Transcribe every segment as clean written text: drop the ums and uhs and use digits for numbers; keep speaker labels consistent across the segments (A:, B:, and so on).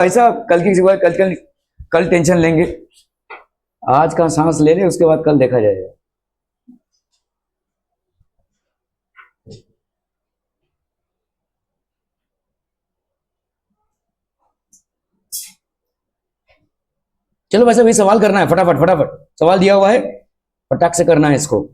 A: ऐसा कल की सुबह कल टेंशन लेंगे, आज का सांस ले ले, उसके बाद कल देखा जाएगा। चलो वैसे भी सवाल करना है, फटाफट फटाफट सवाल दिया हुआ है, फटाक से करना है इसको।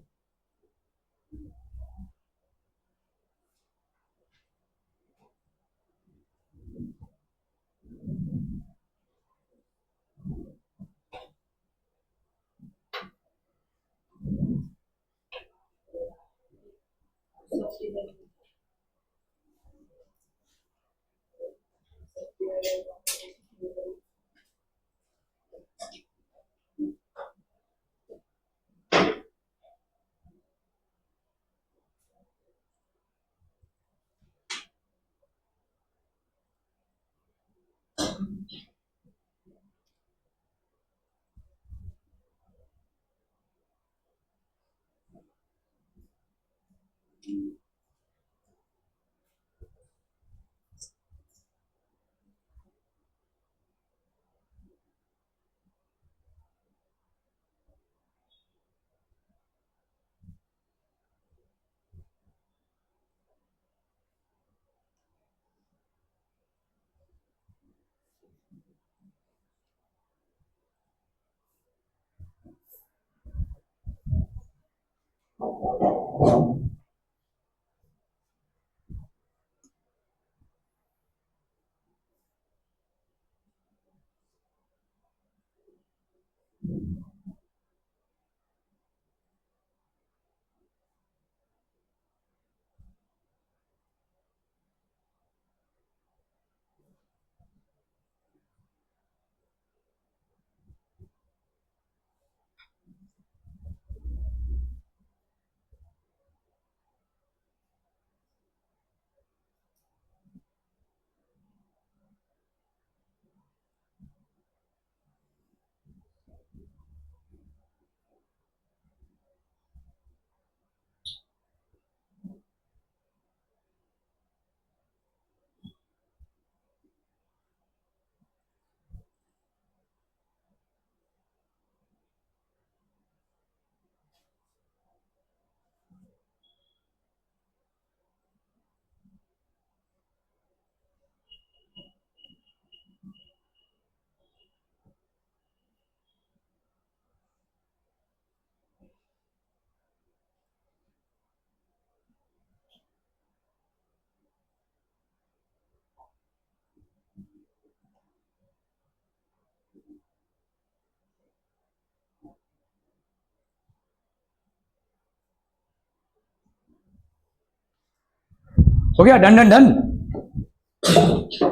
A: हो गया, डन डन डन।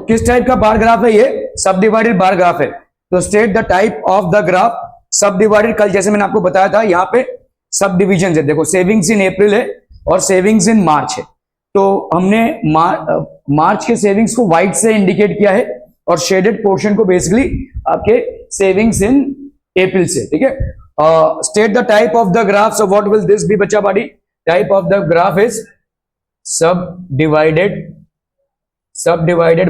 A: किस टाइप का बार ग्राफ है ये? सब डिवाइडेड बार ग्राफ है। तो state the type of the graph सब डिवाइडेड। कल जैसे मैंने आपको बताया था, यहाँ पे सब डिविजन है। देखो सेविंग्स इन अप्रैल है और सेविंग्स इन मार्च है। तो हमने मार्च के सेविंग्स को व्हाइट से इंडिकेट किया है और शेडेड पोर्शन को बेसिकली आपके सेविंग्स इन अप्रैल से। ठीक है, state the type of the graph. So what will this be बच्चा body? Type of the graph is sub divided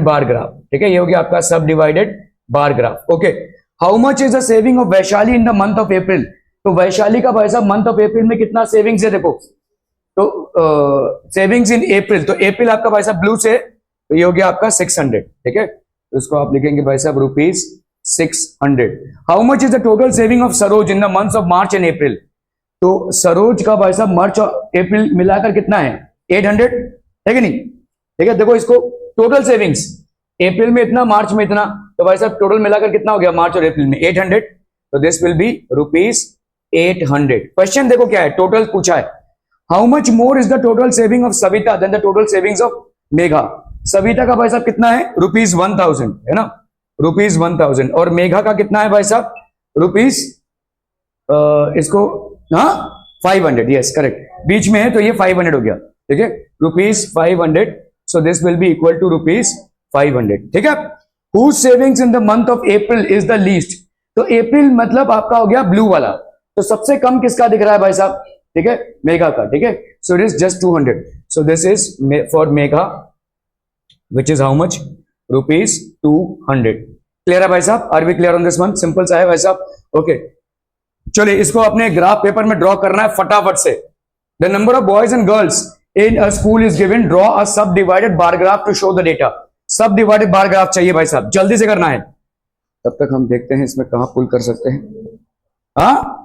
A: bar graph. ठीक है, ये हो गया आपका sub divided bar graph. Okay, how much is the saving of Vaishali in the month of April? तो वैशाली का भाई साहब मंथ ऑफ अप्रैल में कितना सेविंग्स है? देखो तो सेविंग्स इन अप्रैल, तो अप्रैल आपका भाई साहब ब्लू से, तो ये हो गया आपका 600। ठीक है, तो इसको आप लिखेंगे भाई साहब ₹600। How much is the total saving of Saroj in the month of March and April? तो सरोज का भाई साहब मार्च और अप्रैल मिलाकर कितना है? 800 है कि नहीं? ठीक है, देखो इसको टोटल सेविंग्स अप्रैल में इतना, मार्च में इतना, तो भाई साहब टोटल मिलाकर कितना हो गया मार्च और अप्रैल में? 800। तो दिस विल बी ₹800। क्वेश्चन देखो क्या है, टोटल पूछा है। How much more is the total saving of Savita than the total savings of Megha? Savita का भाई साहब कितना है? ₹1000 है ना, ₹1000। और मेघा का कितना है भाई साहब? इसको 500। यस करेक्ट, बीच में है तो ये 500 हो गया। ठीक है, ₹500। So this will be equal to ₹500। ठीक है, whose savings in the month of April is the least? तो अप्रैल मतलब आपका हो गया ब्लू वाला, तो सबसे कम किसका दिख रहा है भाई साहब? ठीक है, मेघा का। ठीक है, so it is just 200। So this is for Megha, which is how much? ₹200। Clear है भाई साहब? Are we clear on this one? Simple सा है भाई साहब। ओके, चलिए इसको अपने ग्राफ पेपर में ड्रॉ करना है फटाफट से। The number of boys and girls in a school is given, draw a sub divided bar graph to show the data. Sub divided bar graph चाहिए भाई साहब, जल्दी से करना है। तब तक हम देखते हैं इसमें कहां पुल कर सकते हैं। हाँ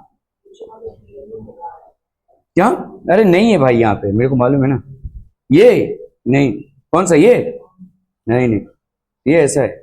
A: क्या? अरे नहीं है भाई, यहाँ पे मेरे को मालूम है ना। ये नहीं, कौन सा ये? नहीं नहीं, ये ऐसा है।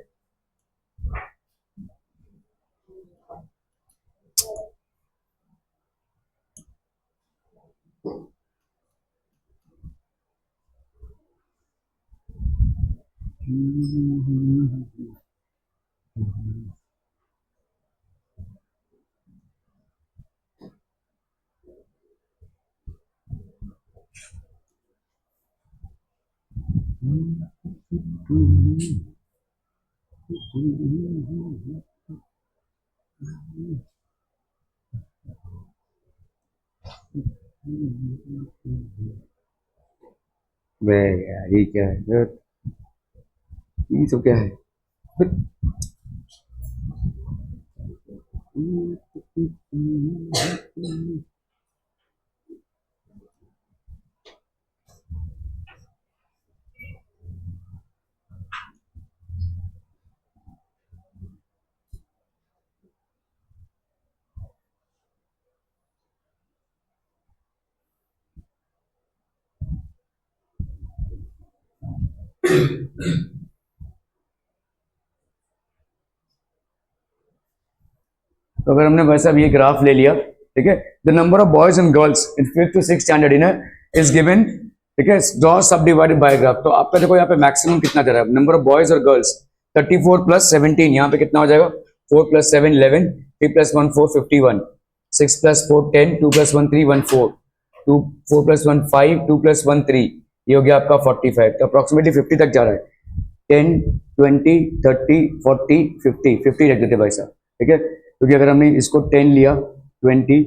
A: बे यार, ये क्या है? ये सब क्या है? तो अगर हमने वैसा भी ये ग्राफ ले लिया, ठीक है, the number of boys and girls in 5th to 6th standard in is given, ठीक है, ड्रॉ सब डिवाइडेड बाय ग्राफ। तो आपका देखो यहाँ पे मैक्सिमम कितना दे रहा है, नंबर ऑफ बॉयज और गर्ल्स 34 + 17, यहाँ पे कितना हो जाएगा, 4 + 7 11, 3 + 1 4 51, 6 + 4 10, 2 + 1 3 1 4, 2 4 + 1 5, 2 + 1 3, ये हो गया आपका 45। तो अप्रोक्सीमेटली 50 तक जा रहा है। 10 20 30 40 50, 50 रख देते भाई साहब, ठीक है, क्योंकि अगर हमने इसको 10 लिया, 20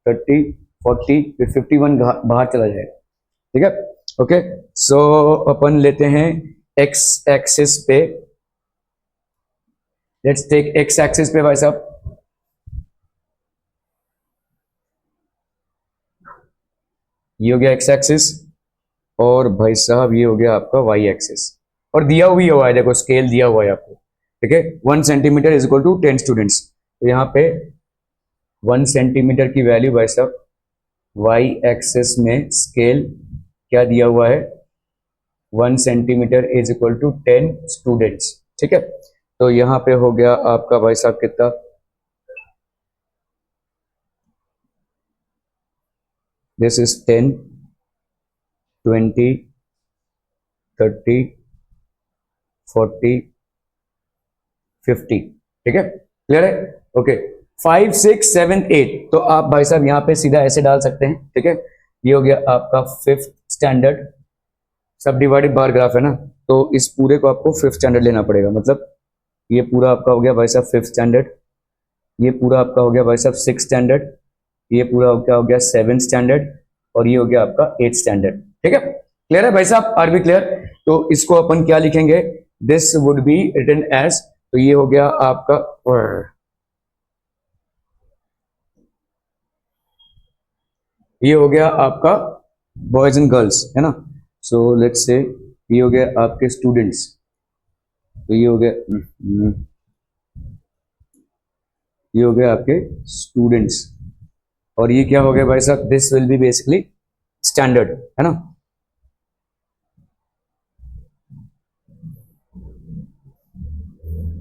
A: 30 40 फिर 51 बाहर चला जाएगा, ठीक है। ओके, सो अपन लेते हैं एक्स एक्सिस पे, लेट्स टेक एक्स एक्सिस पे भाई साहब, ये हो गया एक्स एक्सिस, और भाई साहब ये हो गया आपका वाई एक्सिस, और दिया हुआ है, देखो स्केल दिया हुआ है आपको, ठीक है, 1 centimetre is equal to 10 students. तो यहाँ पे 1 सेंटीमीटर की वैल्यू भाई साहब, वाई एक्सिस में स्केल क्या दिया हुआ है, 1 centimetre is equal to 10 students, ठीक है। तो यहाँ पे हो गया आपका भाई साहब कितना, दिस इज 10 20 30 40 50, ठीक है, क्लियर है? ओके, 5 6 7 8, तो आप भाई साहब यहाँ पे सीधा ऐसे डाल सकते हैं, ठीक है, ये हो गया आपका 5th स्टैंडर्ड, सब डिवाइडेड बार ग्राफ है ना, तो इस पूरे को आपको 5th स्टैंडर्ड लेना पड़ेगा, मतलब ये पूरा आपका हो गया भाई साहब 5th स्टैंडर्ड, ये पूरा आपका हो गया भाई साहब 6th स्टैंडर्ड, ये पूरा क्या हो गया 7th स्टैंडर्ड, और ये हो गया आपका 8th स्टैंडर्ड, ठीक है, क्लियर है भाई साहब? Are we clear? तो इसको अपन क्या लिखेंगे, this would be written as, तो ये हो गया आपका, ये हो गया आपका बॉयज एंड गर्ल्स, है ना, सो लेट्स से ये हो गया आपके स्टूडेंट्स, तो ये हो गया ये हो गया आपके स्टूडेंट्स, और ये क्या हो गया भाई साहब, this will B basically standard, है ना,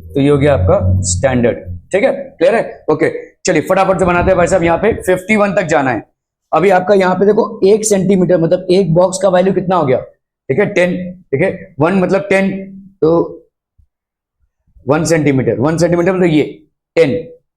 A: तो ये हो गया आपका स्टैंडर्ड, ठीक है, क्लियर है? ओके, चलिए फटाफट से बनाते हैं भाई साहब, यहाँ पे 51 तक जाना है। अभी आपका यहाँ पे देखो 1 सेंटीमीटर मतलब एक बॉक्स का वैल्यू कितना हो गया, ठीक है 10, ठीक है, 1 मतलब 10, तो 1 सेंटीमीटर, 1 सेंटीमीटर मतलब ये 10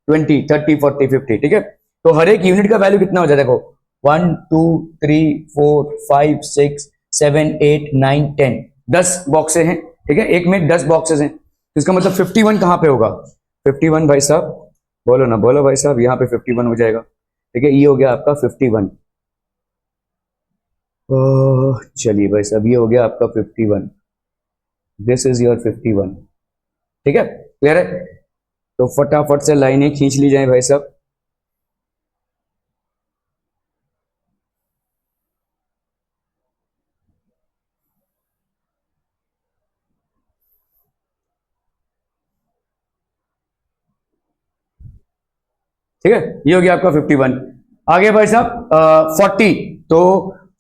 A: 20 30 40 50, ठीक है, तो हर एक यूनिट का वैल्यू कितना हो जाता है, देखो 1 2 3 4 5 6 7 8 9 10, 10 बॉक्सें हैं, ठीक है, एक में 10 बॉक्सेस हैं, तो इसका मतलब 51 कहाँ पे होगा, 51 भाई साहब, बोलो ना, बोलो भाई साहब, यहाँ पे 51 हो जाएगा, ठीक है, ये हो गया आपका 51, चलिए भाई साहब ये हो गया आपका 51, दिस इज योर 51, ठीक है, क्लियर है? तो फटाफट से लाइनें खींच ली जाए भाई साहब। ठीक है, ये हो गया आपका 51। आगे भाई साहब 40, तो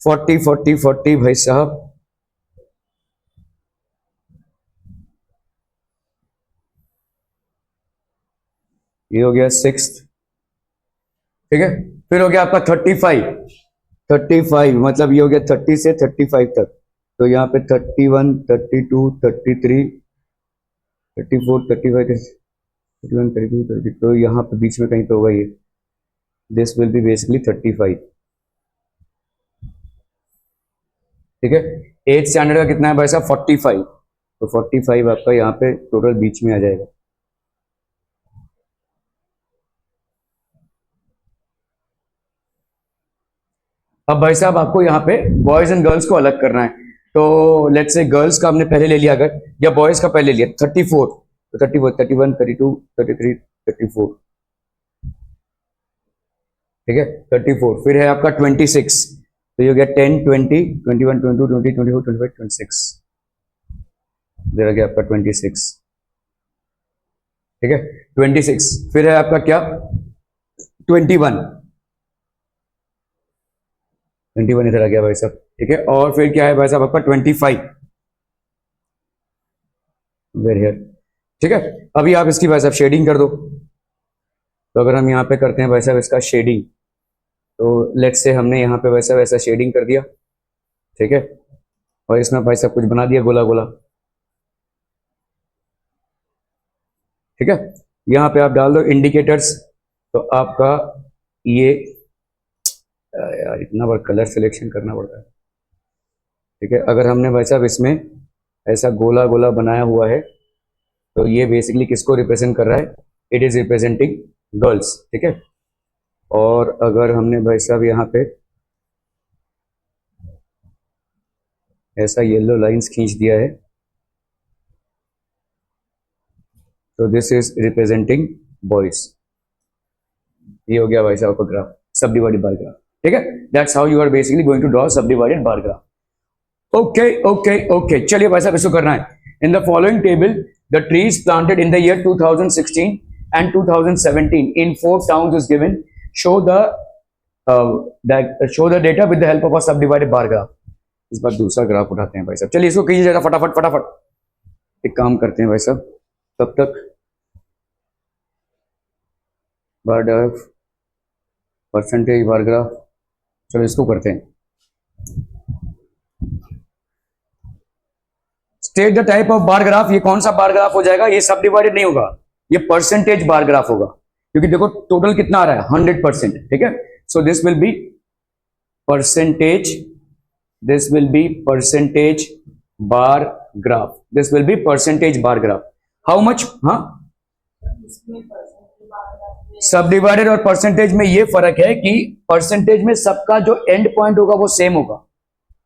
A: 40 40 40 भाई साहब, ये हो गया 6। ठीक है, फिर हो गया आपका 35। 35 मतलब ये हो गया 30 से 35 तक, तो यहाँ पे 31 32 33 34 35 31 32 30, तो यहाँ पे बीच में कहीं तो होगा ये, दिस विल बी बेसिकली 35। ठीक है, 8th स्टैंडर्ड का कितना है भाई साहब 45, तो 45 आपका यहाँ पे टोटल बीच में आ जाएगा। अब भाई साहब आपको यहाँ पे बॉयज एंड गर्ल्स को अलग करना है, तो लेट्स से गर्ल्स का हमने पहले ले लिया अगर, या बॉयज का पहले लिया 34, तो 34 31 32 33 34। ठीक है, 34, फिर है आपका 26, तो ये हो गया 10 20 21 22 20 24 25 26, इधर आ गया आपका 26। ठीक है, 26, फिर है आपका क्या 21 21 इधर आ गया भाई साहब। ठीक है, और फिर क्या है भाई साहब आपका 25 वेरी हियर। ठीक है, अभी आप इसकी भाई साहब शेडिंग कर दो, तो अगर हम यहाँ पे करते हैं भाई साहब इसका शेडिंग, तो लेट्स से हमने यहाँ पे वैसा वैसा शेडिंग कर दिया। ठीक है, और इसमें भाई साहब कुछ बना दिया गोला गोला। ठीक है, यहाँ पे आप डाल दो इंडिकेटर्स, तो आपका ये यार इतना बार कलर सिलेक्शन करना पड़ता है। ठीक है, अगर हमने भाई साहब इसमें ऐसा गोला गोला बनाया हुआ है, तो ये बेसिकली किसको रिप्रेजेंट कर रहा है, इट इज रिप्रेजेंटिंग गर्ल्स। ठीक है, और अगर हमने भाई साहब यहाँ पे ऐसा येलो लाइंस खींच दिया है, तो दिस इज रिप्रेजेंटिंग बॉयज। ये हो गया भाई साहब का ग्राफ, सब डिवाइडेड बार ग्राफ। ठीक है, that's how you are basically going to draw सब divided bar graph. Okay okay okay, चलिए भाई साहब इसको करना है। In the following table the trees planted in the year 2016 and 2017 in 4 towns is given. Show the show the data with the help of a subdivided bar graph. इस बार दूसरा graph उठाते हैं भाई साहब, चलिए इसको कीजिए जरा फटाफट फटाफट। एक काम करते हैं भाई साहब, तब तक bar graph percentage bar graph, चलो इसको करते हैं। State the type of bar graph, ये कौन सा बार ग्राफ हो जाएगा, ये सब डिवाइडेड नहीं होगा, ये परसेंटेज बार ग्राफ होगा, क्योंकि देखो टोटल कितना आ रहा है 100%। ठीक है, so this will be percentage, this will be percentage bar graph, this will be percentage bar graph. How much, हाँ सब डिवाइडेड और परसेंटेज में ये फर्क है कि परसेंटेज में सबका जो एंड पॉइंट होगा वो सेम होगा।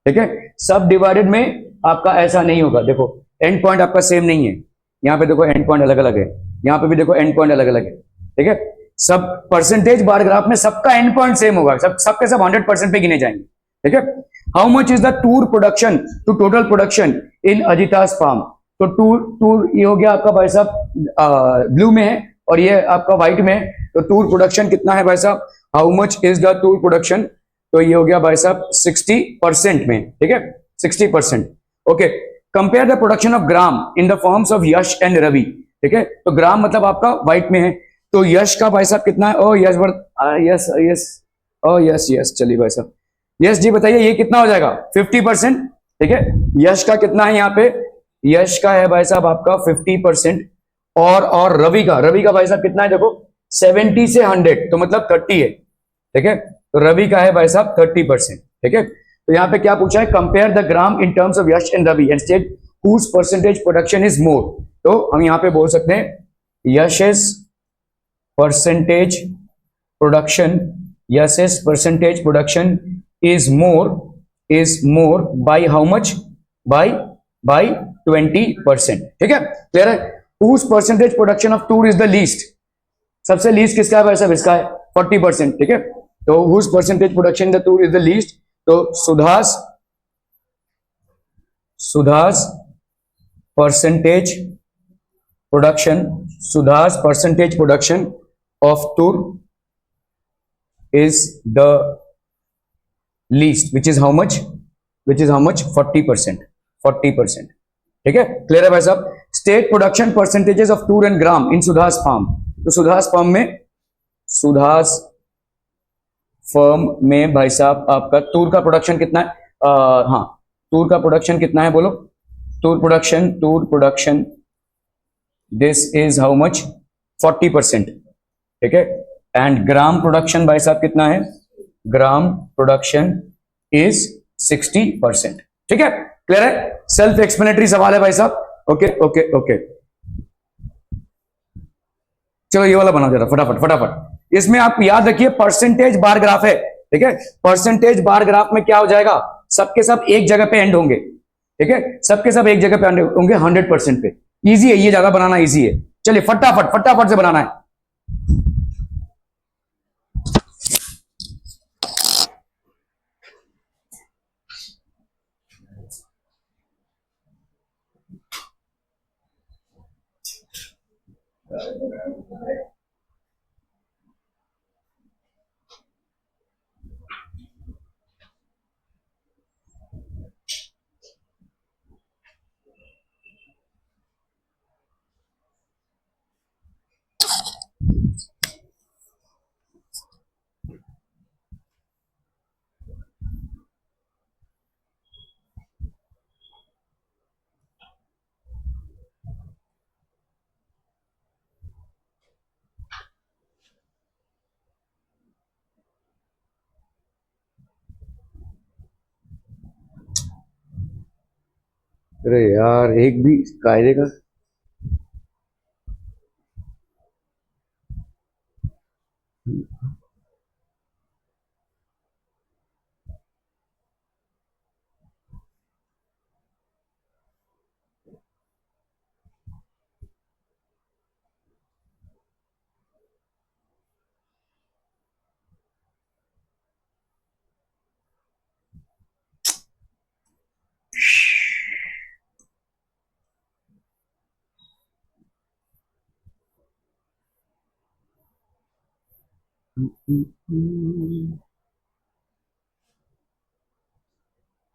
A: ठीक है, सब डिवाइडेड में आपका ऐसा नहीं होगा, देखो एंड पॉइंट आपका सेम नहीं है, यहाँ पे देखो एंड पॉइंट अलग अलग है, यहाँ पे भी देखो एंड पॉइंट अलग अलग है। ठीक है, सब परसेंटेज बार ग्राफ में सबका एंड पॉइंट सेम होगा, सबके सब 100% पे गिने जाएंगे। ठीक है, how much is the tur production to total production in Ajita's farm, तो टूर ये हो गया आपका भाई साहब ब्लू में है और ये आपका व्हाइट में है, तो टूर प्रोडक्शन कितना है भाई साहब, how much is the tur production, तो ये हो गया भाई साहब 60% में। ठीक है, 60%। Okay, compare the production of gram in the farms of Yash and Ravi. ठीक है, तो ग्राम मतलब आपका व्हाइट में है, तो यश का भाई साहब कितना है, oh yes yes yes oh yes yes, चलिए भाई साहब यस जी बताइए ये कितना हो जाएगा 50%। ठीक है, यश का कितना है यहाँ पे, यश का है भाई साहब आपका 50%, और रवि का भाई साहब कितना है, देखो 70 से 100 तो मतलब 30 है। ठीक है, तो रवि का है भाई साहब 30%। ठीक है, तो यहाँ पे क्या पूछा है, compare the gram in terms of Yash and रवि and state whose percentage production is more, तो हम यहाँ पे बोल सकते हैं यश's percentage production, यश's percentage production is more by how much, by 20%। ठीक है, क्लियर है। whose percentage production of tour is the least? सबसे लीस्ट किसका है भाई साहब? इसका है 40%, ठीक है। तो whose percentage production the tour is the least? तो सुधास percentage production of tour is the least, which is how much? 40%, 40%, ठीक है। क्लियर है भाई साहब? State production percentages of tur and gram in Sudha's farm. तो सुधास फर्म में भाई साहब आपका टूर का प्रोडक्शन कितना है? हाँ, टूर का प्रोडक्शन कितना है बोलो? Tour production this is how much? 40%, ठीक है। एंड ग्राम प्रोडक्शन भाई साहब कितना है? ग्राम प्रोडक्शन इज 60%, ठीक है। क्लियर है? सेल्फ एक्सप्लेनेटरी सवाल है भाई साहब। ओके ओके ओके, चलो ये वाला बना देता फटाफट। इसमें आप याद रखिए परसेंटेज बार ग्राफ है, ठीक है। परसेंटेज बार ग्राफ में क्या हो जाएगा? सबके सब एक जगह पे एंड होंगे, ठीक है। सबके सब एक जगह पे एंड होंगे 100% पे। इजी है ये, ज्यादा बनाना इजी है। चलिए फटाफट से बनाना है। अरे यार, एक भी कायदे का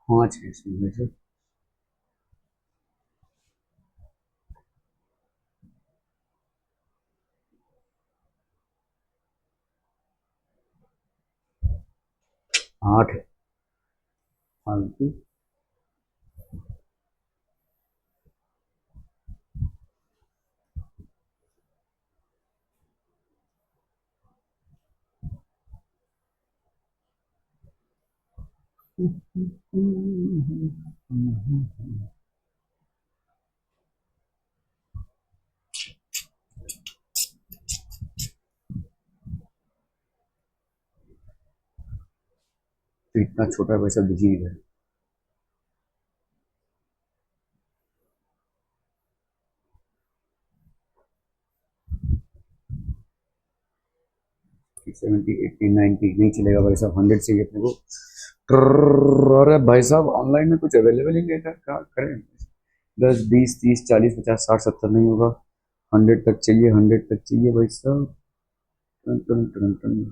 A: पांच है इसमें से। आठ है फालतू। तो इतना छोटा पैसा दिख ही नहीं रहा है। 70, 80, 90 नहीं चलेगा भाई साहब, 100 चाहिए अपने को। अरे भाई साहब ऑनलाइन में कुछ अवेलेबल ही नहीं था, क्या करें? 10, 20, 30, 40, 50, 60, 70 नहीं होगा। 100 तक चाहिए, 100 तक चाहिए भाई साहब। टन टन टन टन।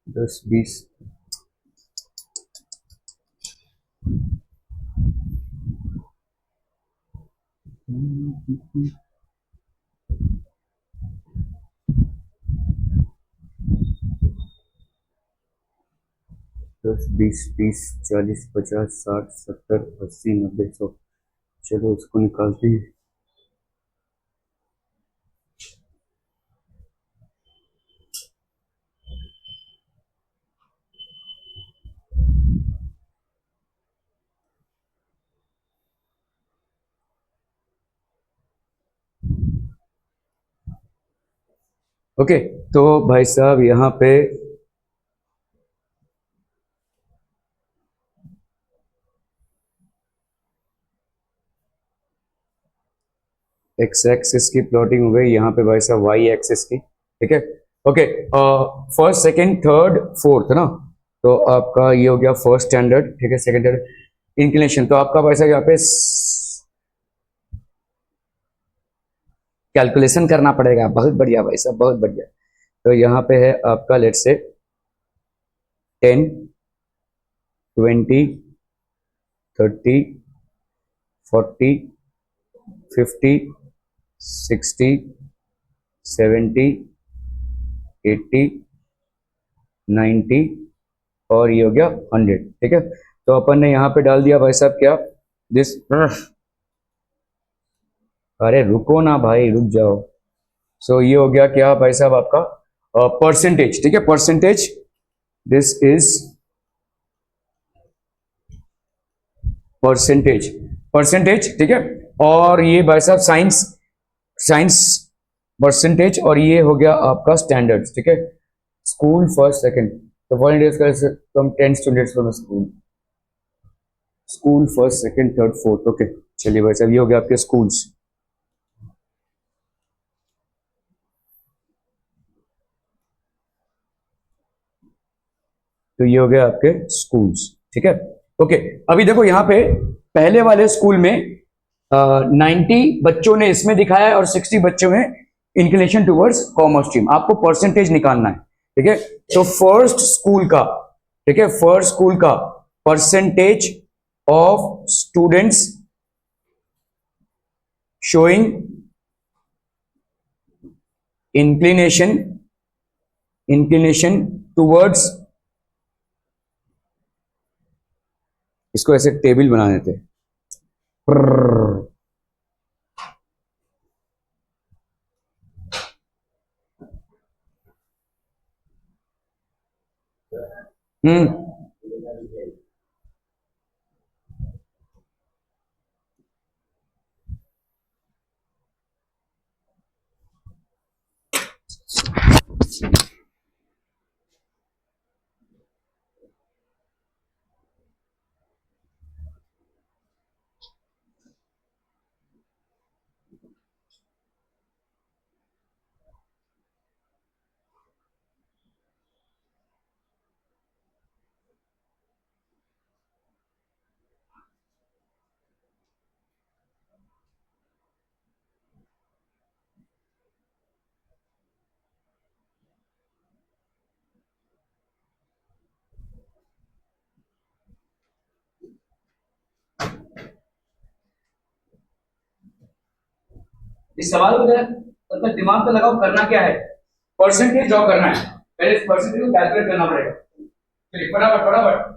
A: 10, 20, 10, 20, 30, 40, 50, 60, 70, 80, 90, 100। चलो उसको निकालते हैं। ओके, तो भाई साहब यहाँ पे एक्स एक्सिस की प्लॉटिंग हो गई, यहाँ पे भाई साहब वाई एक्सिस की, ठीक है। Okay, first second third fourth ना, तो आपका ये हो गया फर्स्ट स्टैंडर्ड, ठीक है। सेकंड स्टैंडर्ड इंक्लिनेशन, तो आपका भाई साहब यहाँ पे कैलकुलेशन करना पड़ेगा। बहुत बढ़िया भाई साहब, बहुत बढ़िया। तो यहाँ पे है आपका लेट से 10, 20, 30, 40, 50, 60, 70, 80, 90 और ये हो गया 100, ठीक है। तो अपन ने यहाँ पे डाल दिया भाई साहब क्या, दिस, अरे रुको ना भाई, रुक जाओ। सो ये हो गया क्या भाई साहब आपका परसेंटेज, ठीक है। Percentage, this is percentage, percentage, ठीक है। और ये भाई साहब साइंस, साइंस परसेंटेज, और ये हो गया आपका स्टैंडर्ड, ठीक है। स्कूल फर्स्ट सेकंड, तो फॉरेन डेज का from 10 students from school, school first second third fourth, okay. चलिए भाई साहब ये हो गया आपके स्कूल्स। तो ये हो गया आपके स्कूल्स, ठीक है। ओके, अभी देखो यहाँ पे पहले वाले स्कूल में 90 बच्चों ने इसमें दिखाया है और 60 बच्चों में इंक्लिनेशन टुवर्ड्स कॉमर्स स्ट्रीम। आपको परसेंटेज निकालना है, ठीक है। तो फर्स्ट स्कूल का, ठीक है, फर्स्ट स्कूल का percentage of students showing inclination, inclination towards, इसको ऐसे टेबल बना देते हैं। हम्म, इस सवाल को जरा अपना दिमाग पे लगाओ, करना क्या है, परसेंटेज ड्रॉ करना है। पहले इस परसेंटेज को कैलकुलेट करना पड़ेगा। चलिए फटाफट फटाफट।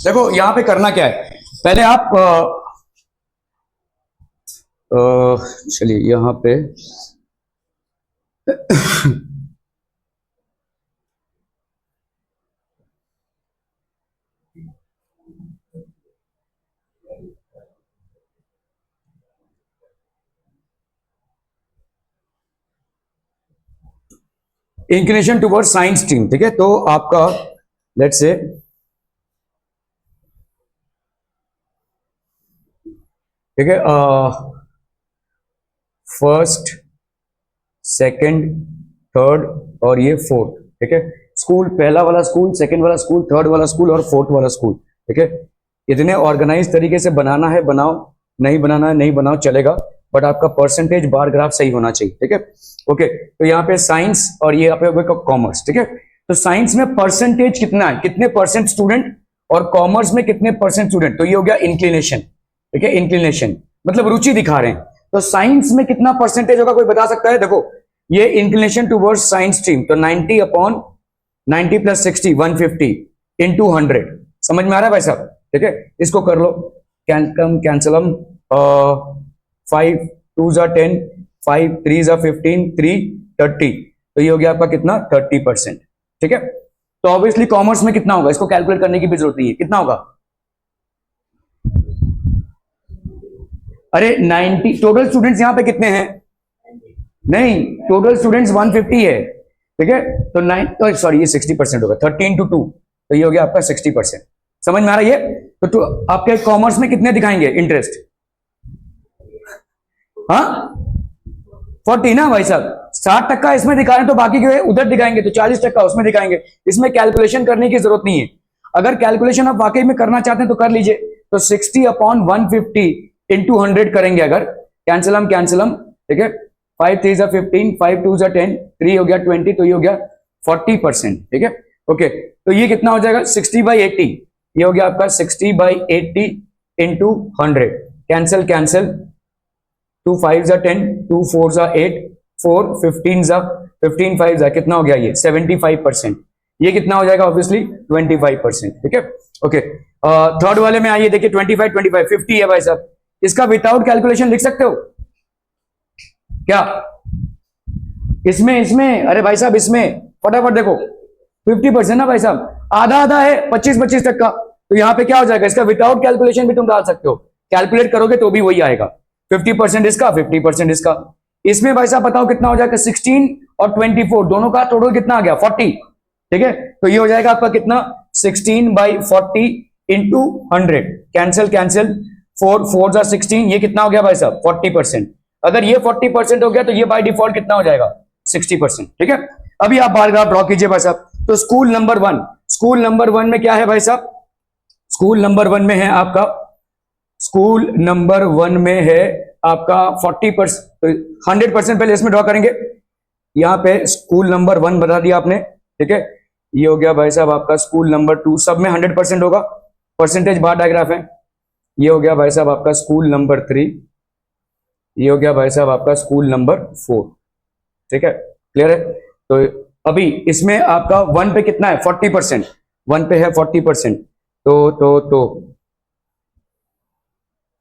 A: देखो यहां पे करना क्या है, पहले आप चलिए यहां पे इंक्लिनेशन टुवर्ड साइंस स्ट्रीम, ठीक है, तो आपका लेट्स से ठीक है, फर्स्ट सेकंड थर्ड और ये फोर्थ, ठीक है, स्कूल पहला वाला स्कूल, सेकंड वाला स्कूल, थर्ड वाला स्कूल और फोर्थ वाला स्कूल, ठीक है, इतने ऑर्गेनाइज तरीके से बनाना है बनाओ, नहीं बनाना है नहीं बनाओ चलेगा, बट आपका परसेंटेज बार ग्राफ सही होना चाहिए, ठीक है। ओके, तो यहाँ पे साइंस और ये यहाँ पे कॉमर्स, ठीक है, तो साइंस में परसेंटेज कितना है, कितने परसेंट स्टूडेंट, और कॉमर्स में कितने परसेंट स्टूडेंट, तो ये हो गया इंक्लिनेशन, ठीक है, इंक्लिनेशन मतलब रुचि दिखा रहे हैं, तो साइंस में कितना परसेंटेज होगा कोई बता सकता है, देखो ये इंक्लिनेशन टुवर्ड्स साइंस स्ट्रीम, तो 90 अपॉन 90 प्लस 60 150 इंटू 100, समझ में आ रहा है भाई साहब, ठीक है, इसको कर लो, कैंसलम 5 2 जा 10 5 3 जा 15 3 30, तो ये हो गया आपका कितना 30%, ठीक है, तो ऑब्वियसली कॉमर्स में कितना होगा, इसको कैलकुलेट करने की भी जरूरत नहीं है, कितना होगा, अरे 90 टोटल स्टूडेंट्स यहां पे कितने हैं, नहीं टोटल स्टूडेंट्स 150 है, ठीक है, तो 9 तो सॉरी ये 60% होगा, 13 to 2, तो ये हो गया आपका 60%, समझ में आ रहा है ये, तो आपके कॉमर्स में कितने दिखाएंगे इंटरेस्ट, हाँ 40 ना भाई साहब, 60% इसमें दिखा रहे हैं तो बाकी के उधर दिखाएंगे, तो 40% उसमें दिखाएंगे, इसमें कैलकुलेशन करने की जरूरत नहीं है, अगर कैलकुलेशन आप वाकई में करना चाहते हैं तो कर लीजिए, तो 60 अपॉन 150 इंटू 100 करेंगे अगर, कैंसलम, ठीक है, 5 3 15 5 2 10 3 हो गया 20, तो ये हो गया 40%, ठीक है, ओके, तो ये कितना हो जाएगा 60/80, ये हो गया आपका 60/80 इंटू 100, कैंसल 2 5 जा 10 2 4 जा 8 4 15 जा 15 5 जा कितना हो गया ये 75%, ये कितना हो जाएगा ऑब्वियसली 25%, ठीक है, ओके, थर्ड वाले में आइए देखिए 25 50 है भाई साहब, इसका विदाउट कैलकुलेशन लिख सकते हो क्या, इसमें इसमें अरे भाई साहब इसमें फटाफट देखो 50% ना भाई साहब, आधा आधा है 25-25%, तो यहां पे क्या हो जाएगा, इसका विदाउट कैलकुलेशन भी तुम डाल सकते हो, कैलकुलेट करोगे तो भी वही आएगा, 50% इसका 50% इसका, इसमें भाई साहब बताओ कितना हो जाएगा, 16 और 24 दोनों का टोटल कितना आ गया 40, ठीक है, तो ये हो जाएगा आपका कितना 16/40 इंटू 100, कैंसिल 4 4 जा 16, ये कितना हो गया भाई साहब 40%, अगर ये 40% हो गया तो ये बाय डिफॉल्ट कितना हो जाएगा 60%, ठीक है, अभी आप बार ग्राफ ड्रॉ कीजिए भाई साहब, तो स्कूल नंबर वन में क्या है भाई साहब, स्कूल नंबर वन में है आपका, स्कूल नंबर वन में है आपका 40%, 100% पहले इसमें ड्रॉ करेंगे, यहां पे स्कूल नंबर वन बता दिया आपने, ठीक है, ये हो गया भाई साहब आपका स्कूल नंबर 2, सब में 100% होगा, परसेंटेज बार डायग्राफ है, ये हो गया भाई साहब आपका स्कूल नंबर 3, ये हो गया भाई साहब आपका स्कूल नंबर 4, ठीक है, क्लियर है, तो अभी इसमें आपका वन पे कितना है 40%, वन पे है 40%, तो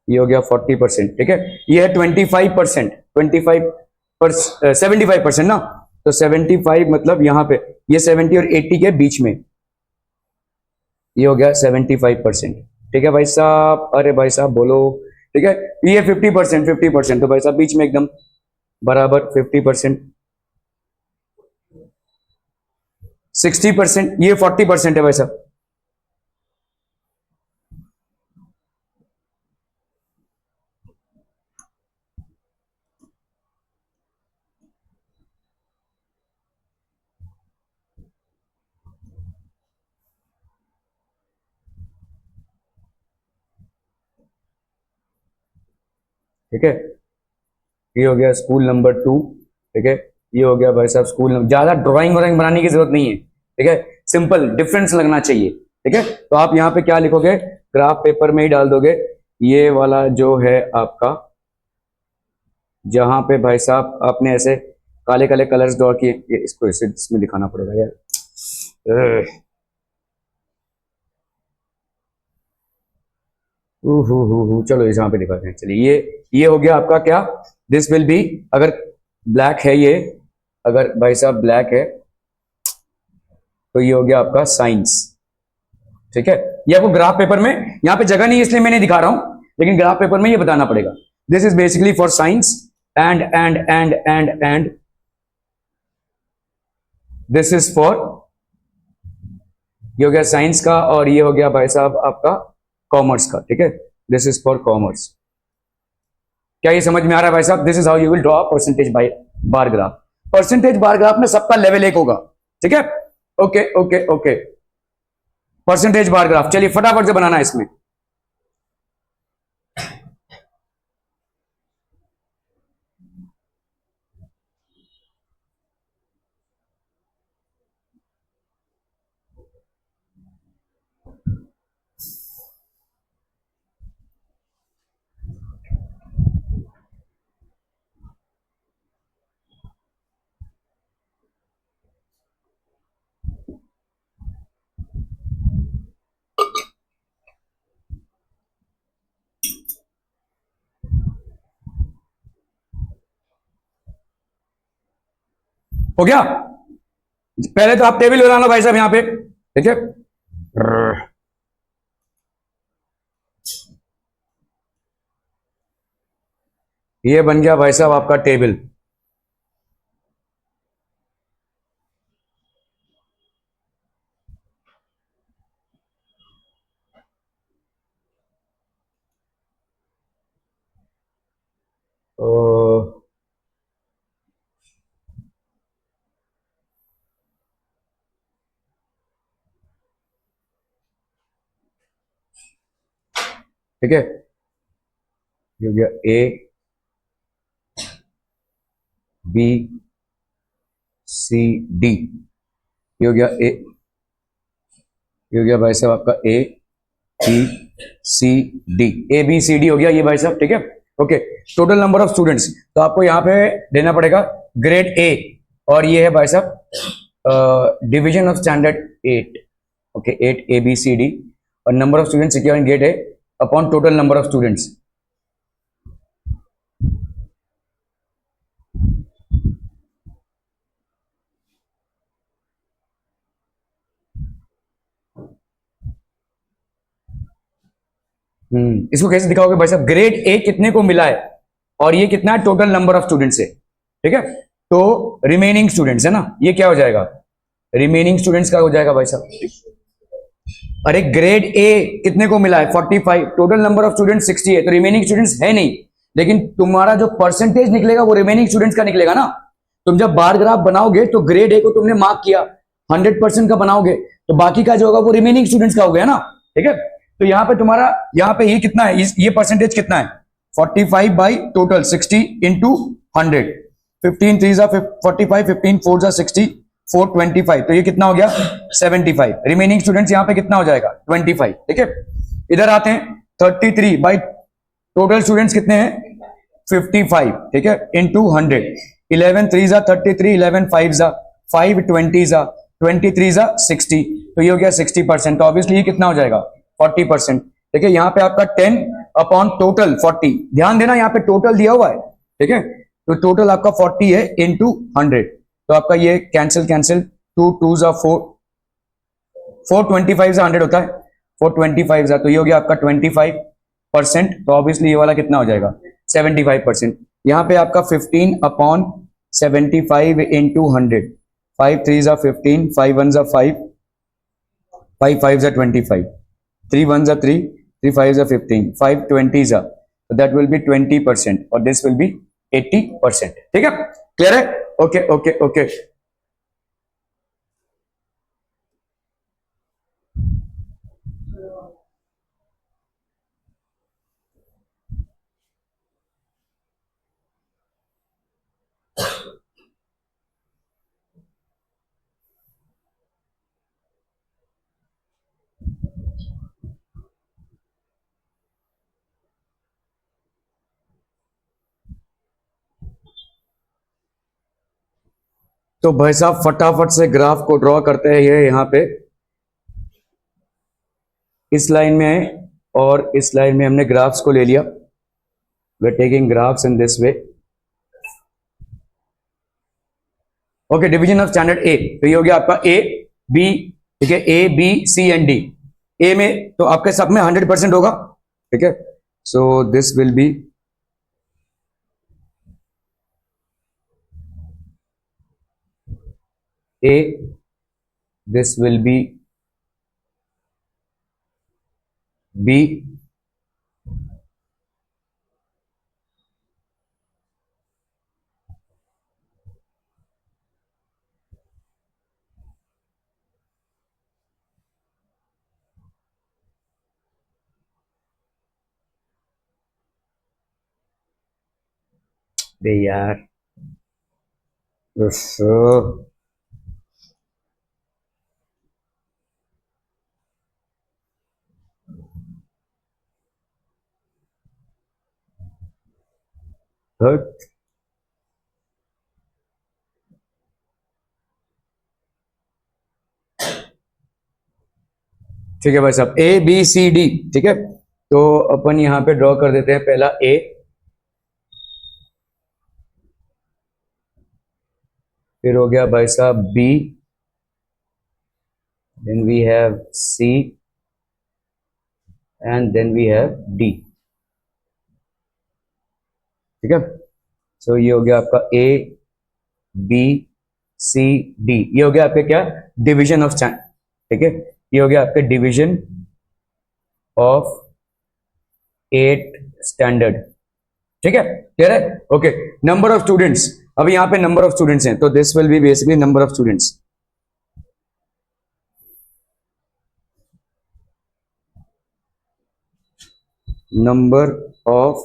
A: ये हो गया 40%, ठीक है, ये है 25%, 75% ना, तो 75 मतलब यहां पे ये 70 और 80 के बीच में, ये हो गया 75%, ठीक है भाई साहब, अरे भाई साहब बोलो, ठीक है, ये 50%, तो भाई साहब बीच में एकदम बराबर 50%, 60%, ये 40% है भाई साहब, ठीक है, ये हो गया स्कूल नंबर 2। ठीक है, ये हो गया भाई साहब स्कूल नंबर। ज्यादा ड्राइंग व्राइंग बनाने की जरूरत नहीं है, ठीक है, सिंपल डिफरेंस लगना चाहिए। ठीक है, तो आप यहाँ पे क्या लिखोगे, ग्राफ पेपर में ही डाल दोगे, ये वाला जो है आपका, जहां पे भाई साहब आपने ऐसे काले काले कलर्स ड्रॉ किए, इसको इसे इसमें दिखाना पड़ेगा यार। चलो इस यहाँ पे दिखाते हैं। चलिए ये हो गया आपका क्या, दिस विल बी, अगर ब्लैक है ये, अगर भाई साहब ब्लैक है तो ये हो गया आपका साइंस। ठीक है, ये आपको ग्राफ पेपर में, यहाँ पे जगह नहीं इसलिए मैं नहीं दिखा रहा हूं, लेकिन ग्राफ पेपर में ये बताना पड़ेगा। This is basically for science, and this is for, ये हो गया साइंस का, और ये हो गया भाई साहब आपका कॉमर्स का। ठीक है, दिस इज फॉर कॉमर्स। क्या ये समझ में आ रहा है भाई साहब? This is how you will draw percentage by bar graph. Percentage bar graph में सबका लेवल एक होगा। ठीक है, okay okay okay, percentage bar graph. चलिए फटाफट से बनाना है इसमें। हो गया, पहले तो आप टेबल बना लो भाई साहब यहाँ पे। ठीक है, ये बन गया भाई साहब आपका टेबल। ठीक है, ये हो गया ए बी सी डी, ये हो गया ए, ये हो गया भाई साहब आपका A B C D, A B C D हो गया ये भाई साहब। ठीक है, okay, total number of students तो आपको यहाँ पे देना पड़ेगा ग्रेड ए, और ये है भाई साहब division of standard 8। Okay, 8 A B C D, और number of students secure in grade A upon total number of students. इसको कैसे दिखाओगे भाई साहब? ग्रेड ए कितने को मिला है, और ये कितना है टोटल नंबर ऑफ स्टूडेंट्स है। ठीक है, तो रिमेनिंग स्टूडेंट्स है ना, ये क्या हो जाएगा, रिमेनिंग स्टूडेंट्स का हो जाएगा भाई साहब। अरे ग्रेड ए कितने को मिला है 45, टोटल नंबर ऑफ स्टूडेंट 60 है, तो रिमेनिंग स्टूडेंट्स है नहीं, लेकिन तुम्हारा जो परसेंटेज निकलेगा वो रिमेनिंग स्टूडेंट्स का निकलेगा ना। तुम जब बार ग्राफ बनाओगे तो ग्रेड ए को तुमने मार्क किया, 100% का बनाओगे तो बाकी का जो होगा वो रिमेनिंग स्टूडेंट्स का हो गया ना। ठीक है, तो यहाँ पे तुम्हारा, यहाँ पे ये कितना है, ये परसेंटेज कितना है, 45 बाई टोटल 60 इंटू 100, 15 3 45, 15 4 60, 425, तो ये कितना हो गया 75। रिमेनिंग स्टूडेंट्स यहाँ पे कितना हो जाएगा 25। ठीक है, इधर आते हैं 33 बाई टोटल स्टूडेंट्स कितने हैं 55। ठीक है, इंटू 100, 11 3 33, 11 5 5 20 23 60, तो ये हो गया 60%। तो ऑब्वियसली ये कितना हो जाएगा 40%। ठीक है, यहाँ पे आपका 10 अपॉन टोटल 40, ध्यान देना यहाँ पे टोटल दिया हुआ है। ठीक है, तो टोटल आपका 40 है इंटू 100, तो आपका ये कैंसिल कैंसिल, 2 2 4, 425 100 होता है, 425 तो ये हो गया आपका 25%। तो ऑब्वियसली ये वाला कितना हो जाएगा 75%। यहाँ पे आपका 15 upon 75 into 100, 5 3 15, 5 1 5, 5 5 25, 3 1 3, 3 5 15, 5 20 so that will be 20%, और this will be 80%। ठीक है, क्लियर है? ओके ओके ओके, तो भाई साहब फटाफट से ग्राफ को ड्रॉ करते हैं। ये यहाँ पे इस लाइन में है और इस लाइन में हमने ग्राफ्स को ले लिया। We are taking graphs in this way. Okay, division of standard A, तो ये हो गया आपका ए बी, ठीक है, A B C and D. A में तो आपके सब में 100% होगा, ठीक है। So this will be A, this will be B, दे यार हट। ठीक है भाई साहब, ए बी सी डी, ठीक है। तो अपन यहां पे ड्रॉ कर देते हैं पहला ए, फिर हो गया भाई साहब B, then we have C and then we have D, ठीक है। सो ये हो गया आपका ए बी सी डी, ये हो गया आपके क्या, डिवीजन ऑफ स्टैंड, ठीक है। ये हो गया आपके डिवीजन ऑफ 8 स्टैंडर्ड, ठीक है, क्लियर है। ओके, नंबर ऑफ स्टूडेंट्स, अभी यहाँ पे नंबर ऑफ स्टूडेंट्स हैं, तो this will B basically number of students. Number of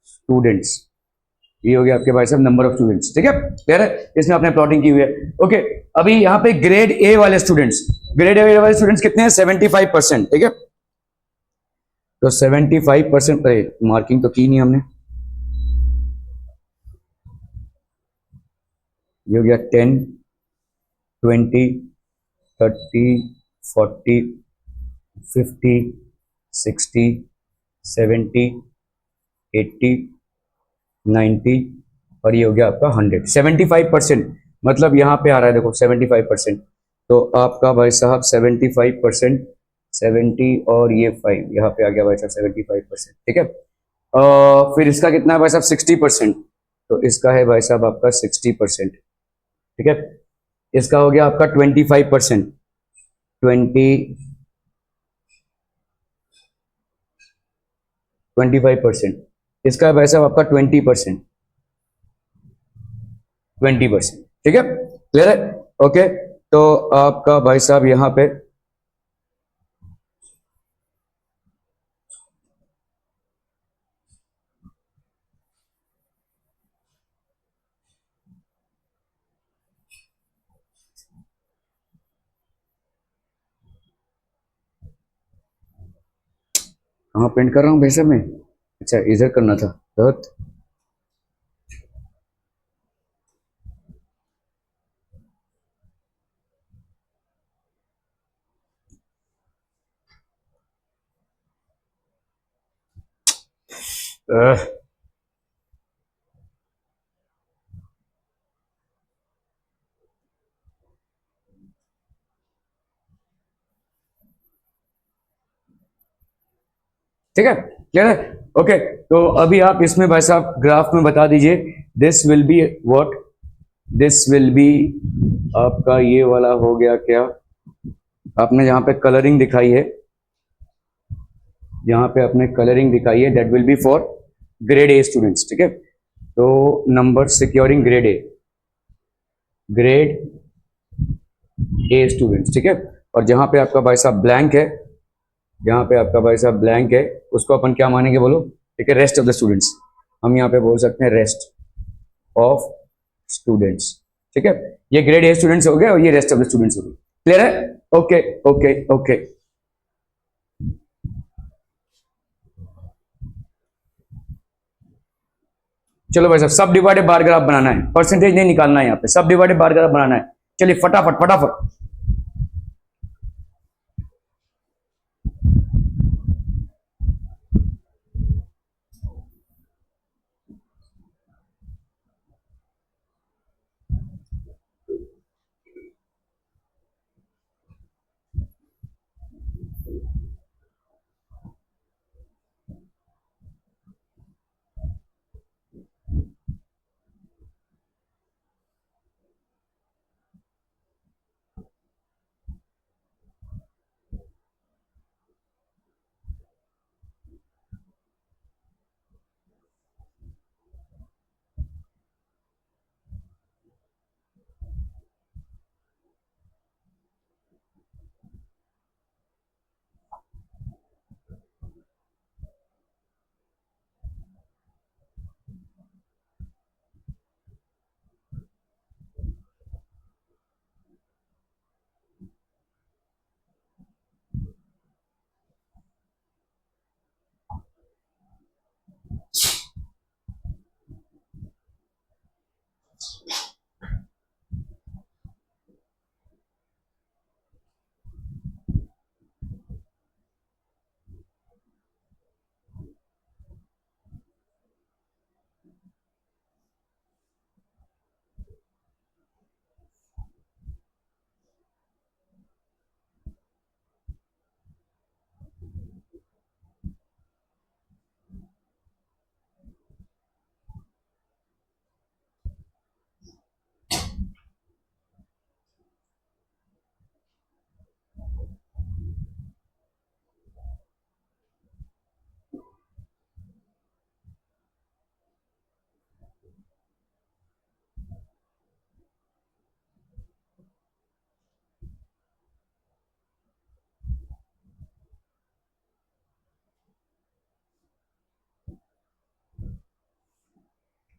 A: students, ये हो गया आपके भाई साहब नंबर ऑफ स्टूडेंट्स, ठीक है, क्लियर है। इसमें आपने प्लॉटिंग की हुई है। ओके, अभी यहाँ पे ग्रेड ए वाले स्टूडेंट्स, ग्रेड ए वाले स्टूडेंट्स कितने हैं, 75%, ठीक है। तो 75%, मार्किंग तो की नहीं हमने, ये हो गया 10 20 30 40 50 60 70 80 90 और ये हो गया आपका 100। 75%, मतलब यहाँ पे आ रहा है देखो 75%, तो आपका भाई साहब 75%, 70 और ये 5 यहाँ पे आ गया भाई साहब 75%, ठीक है। फिर इसका कितना है भाई साहब 60%, तो इसका है भाई साहब आपका 60%, ठीक है। इसका हो गया आपका 25%, 25%, इसका है भाई साहब आपका 20%, 20%, ठीक है, क्लियर है। ओके, तो आपका भाई साहब यहाँ पे कहाँ प्रिंट कर रहा हूँ भाई साहब मैं, अच्छा इधर करना था, तो ठीक है, क्लियर है। ओके, तो अभी आप इसमें भाई साहब ग्राफ में बता दीजिए, this will be what, this will B आपका ये वाला हो गया क्या, आपने यहाँ पे कलरिंग दिखाई है, यहाँ पे आपने कलरिंग दिखाई है, that will be for grade A students, ठीक है। तो number securing grade A, grade A students, ठीक है। और जहां पे आपका भाई साहब ब्लैंक है, जहां पे आपका भाई साहब ब्लैंक है, उसको अपन क्या मानेंगे बोलो, ठीक है, रेस्ट ऑफ द स्टूडेंट्स। हम यहाँ पे बोल सकते हैं रेस्ट ऑफ स्टूडेंट्स, ठीक है। ये ग्रेड ए स्टूडेंट्स हो गए और ये रेस्ट ऑफ द स्टूडेंट्स हो गए, क्लियर है। ओके ओके ओके, चलो भाई साहब, सब डिवाइडेड बार ग्राफ बनाना है, परसेंटेज नहीं निकालना है यहाँ पे, सब डिवाइडेड बार ग्राफ बनाना है। चलिए फटाफट फटाफट।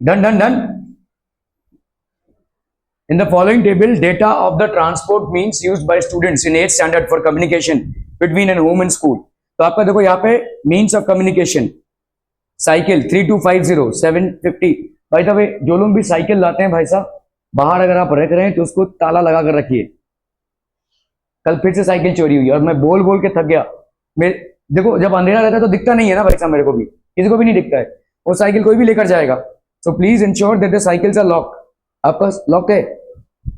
A: Done done done. In the following table, data of the transport means used by students in 8th standard for communication between and home and school. तो आपका देखो यहाँ पे means of communication, साइकिल 3250 750। भाई साहब जो लोग भी साइकिल लाते हैं भाई साहब, बाहर अगर आप रख रहे हैं तो उसको ताला लगा कर रखिए। कल फिर से साइकिल चोरी हुई और मैं बोल बोल के थक गया। मैं देखो जब अंधेरा रहता है तो दिखता नहीं है ना भाई साहब, मेरे को भी, किसी को भी नहीं दिखता है, वो साइकिल कोई भी लेकर जाएगा। So please ensure that the cycles are lock. आपका लॉक है,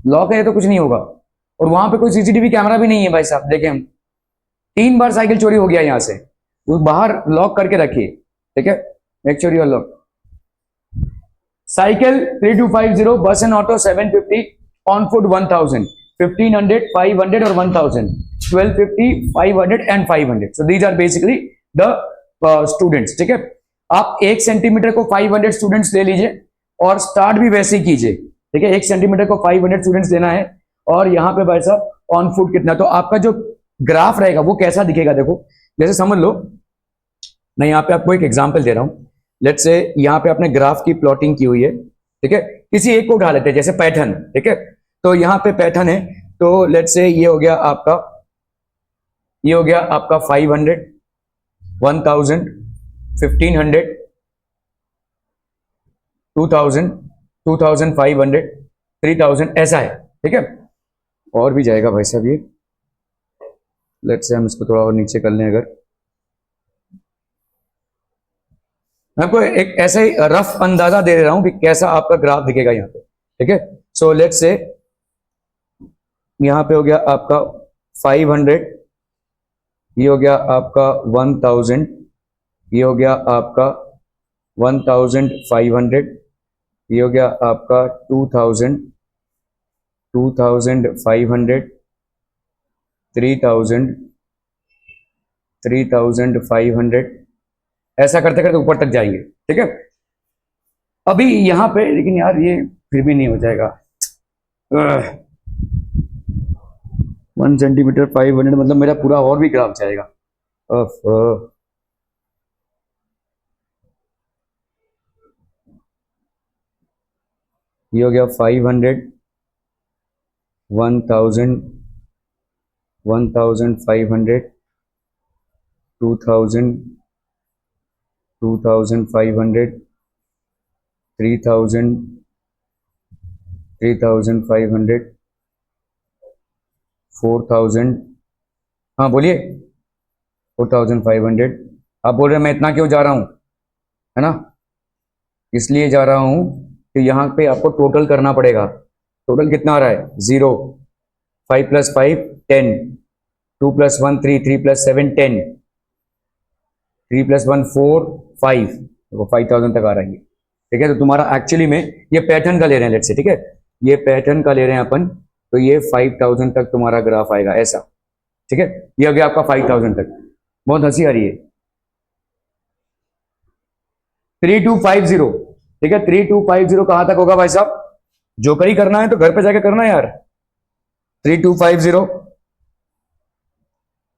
A: लॉक है तो कुछ नहीं होगा। और वहां पे कोई सीसीटीवी कैमरा भी नहीं है भाई साहब, देखें हम 3 बार साइकिल चोरी हो गया यहाँ से, वो बाहर लॉक करके रखिए, ठीक है। Make sure you are lock. Cycle 3250, bus and auto 750, on foot 1000, 1500, 500 और 1000, 1250, 500 and 500। So these are basically the students, ठीक है। आप 1 सेंटीमीटर को 500 स्टूडेंट्स ले लीजिए और स्टार्ट भी वैसे ही कीजिए, ठीक है। 1 सेंटीमीटर को 500 स्टूडेंट्स लेना है और यहाँ पे भाई साहब ऑन फुट कितना, तो आपका जो ग्राफ रहेगा वो कैसा दिखेगा, देखो जैसे समझ लो, मैं यहाँ पे आपको एक एग्जांपल दे रहा हूँ। लेट्स से यहाँ पे आपने ग्राफ की प्लॉटिंग की हुई है, ठीक है। किसी एक को उठा लेते हैं, जैसे पैटर्न, ठीक है। तो यहाँ पे पैटर्न है, तो लेट्स से ये हो गया आपका, ये हो गया आपका 500, 1000, 1500, 2000, 2500, 3000, ऐसा है, ठीक है। और भी जाएगा भाई साहब ये, लेट्स से हम इसको थोड़ा और नीचे कर लें। अगर मैं आपको एक ऐसा ही रफ अंदाजा दे रहा हूं कि कैसा आपका ग्राफ दिखेगा यहाँ पे, ठीक है। सो लेट्स से यहाँ पे हो गया आपका 500, ये हो गया आपका 1000, ये हो गया आपका 1500, ये हो गया आपका 2000, 2500, 3000, 3500, ऐसा करते करते ऊपर तक जाएंगे, ठीक है। अभी यहाँ पे लेकिन यार ये फिर भी नहीं हो जाएगा। 1 सेंटीमीटर 500 मतलब मेरा पूरा और भी ग्राफ जाएगा। ये हो गया 500, 1000, 1500, 2000, 2500, 3000, 3500, 4000, हाँ बोलिए, 4500। आप बोल रहे हैं मैं इतना क्यों जा रहा हूँ, है ना, इसलिए जा रहा हूँ कि यहाँ पे आपको टोटल करना पड़ेगा। टोटल कितना आ रहा है, 0, 5 + 5 10, 2 + 1 3, 3 + 7 10, 3 + 1 4 5, देखो 5000 तक आ रहा है ये, ठीक है। तो तुम्हारा एक्चुअली में ये पैटर्न का ले रहे हैं लेट्स से, ठीक है, ये पैटर्न का ले रहे हैं अपन, तो ये 5000 तक तुम्हारा ग्राफ आएगा ऐसा, ठीक है। ये हो गया आपका 5000 तक। बहुत हंसी आ रही है। 3250, ठीक है, 3250 कहां तक होगा भाई साहब, जो कहीं करना है तो घर पे जाके करना है यार। 3250,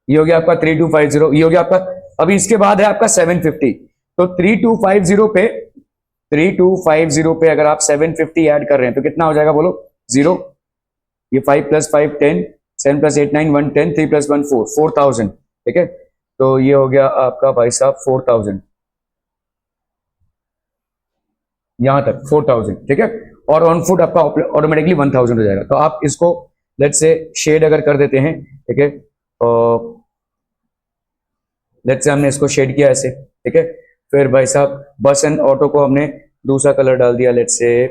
A: ये हो गया आपका 3250, ये हो गया आपका। अभी इसके बाद है आपका 750, तो 3250 पे 3250 पे अगर आप 750 ऐड कर रहे हैं तो कितना हो जाएगा बोलो, 0। ये 5 + 5 10, 7 + 8 9 1 10, 3 + 1 4, 4000, ठीक है। तो ये हो गया आपका भाई साहब 4000, यहां तक 4000, ठीक है। और ऑन फुट आपका ऑटोमेटिकली 1000 हो जाएगा। तो आप इसको लेट्स से शेड अगर कर देते हैं, ठीक है, लेट्स से हमने इसको शेड किया ऐसे, ठीक है। फिर भाई साहब बस एंड ऑटो को हमने दूसरा कलर डाल दिया लेट्स से,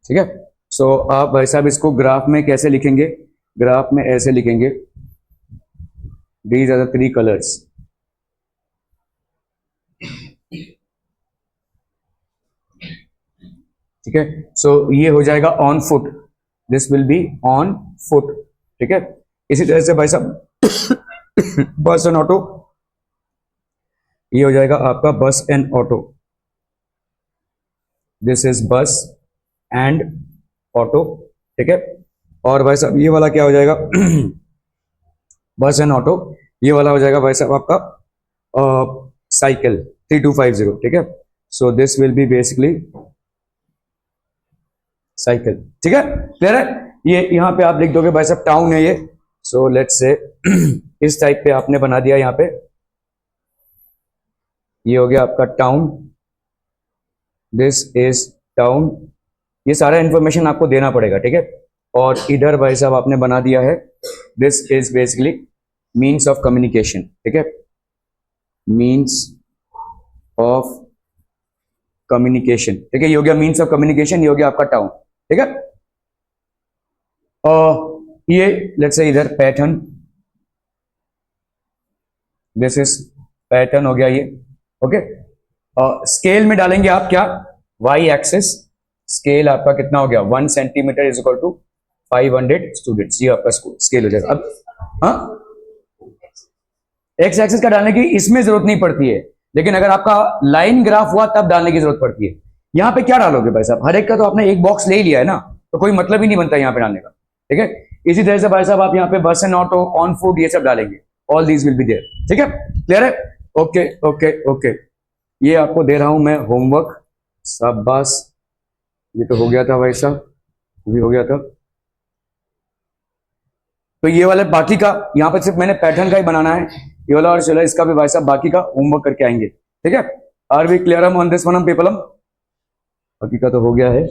A: ठीक है। सो आप भाई साहब इसको ग्राफ में कैसे लिखेंगे, ग्राफ में ऐसे लिखेंगे, दीज आर द 3 कलर्स, ठीक है। सो ये हो जाएगा on foot, this will be on foot, ठीक है। इसी तरह से भाई साहब बस एंड ऑटो, ये हो जाएगा आपका बस एंड ऑटो, दिस इज बस एंड ऑटो, ठीक है। और भाई साहब ये वाला क्या हो जाएगा बस एंड ऑटो, ये वाला हो जाएगा भाई साहब आपका साइकिल 3250, ठीक है। So this will B basically cycle, ठीक है, क्लियर है। ये यहाँ पे आप लिख दोगे भाई साहब टाउन है ये, सो लेट्स से इस टाइप पे आपने बना दिया यहाँ पे, ये हो गया आपका टाउन, दिस इज टाउन, ये सारा इंफॉर्मेशन आपको देना पड़ेगा, ठीक है। और इधर भाई साहब आपने बना दिया है, this is basically means of communication, ठीक है, मीन्स ऑफ कम्युनिकेशन, ठीक है। ये हो गया मीन्स ऑफ कम्युनिकेशन, ये हो गया आपका टाउन, ठीक है। और ये लेट्स से इधर पैटर्न, दिस इज पैटर्न हो गया ये, ओके। स्केल में डालेंगे आप क्या, वाई एक्सिस, स्केल आपका कितना हो गया 1 centimetre is equal to 500 students, ये आपका स्केल हो जाएगा। अब हाँ, एक्स एक्सिस का डालने की इसमें जरूरत नहीं पड़ती है, लेकिन अगर आपका लाइन ग्राफ हुआ तब डालने की जरूरत पड़ती है। यहाँ पे क्या डालोगे भाई साहब, हर एक का तो आपने एक बॉक्स ले ही लिया है ना, तो कोई मतलब ही नहीं बनता यहाँ पे डालने का, ठीक है। इसी तरह से भाई साहब आप यहाँ पे बस एंड ऑटो, ऑन फूड, ये सब डालेंगे, all these will be there, ठीक है, क्लियर है, ओके ओके ओके। ये आपको दे रहा हूं मैं होमवर्क, शाबाश, ये तो हो गया था भाई साहब, भी हो गया था। तो ये वाले बाकी का यहाँ पे सिर्फ मैंने पैटर्न का ही बनाना है, ये वाला और चलो इसका भी भाई साहब बाकी का होमवर्क करके आएंगे, ठीक है। Are we clear on this one problem, बाकी का तो हो गया है।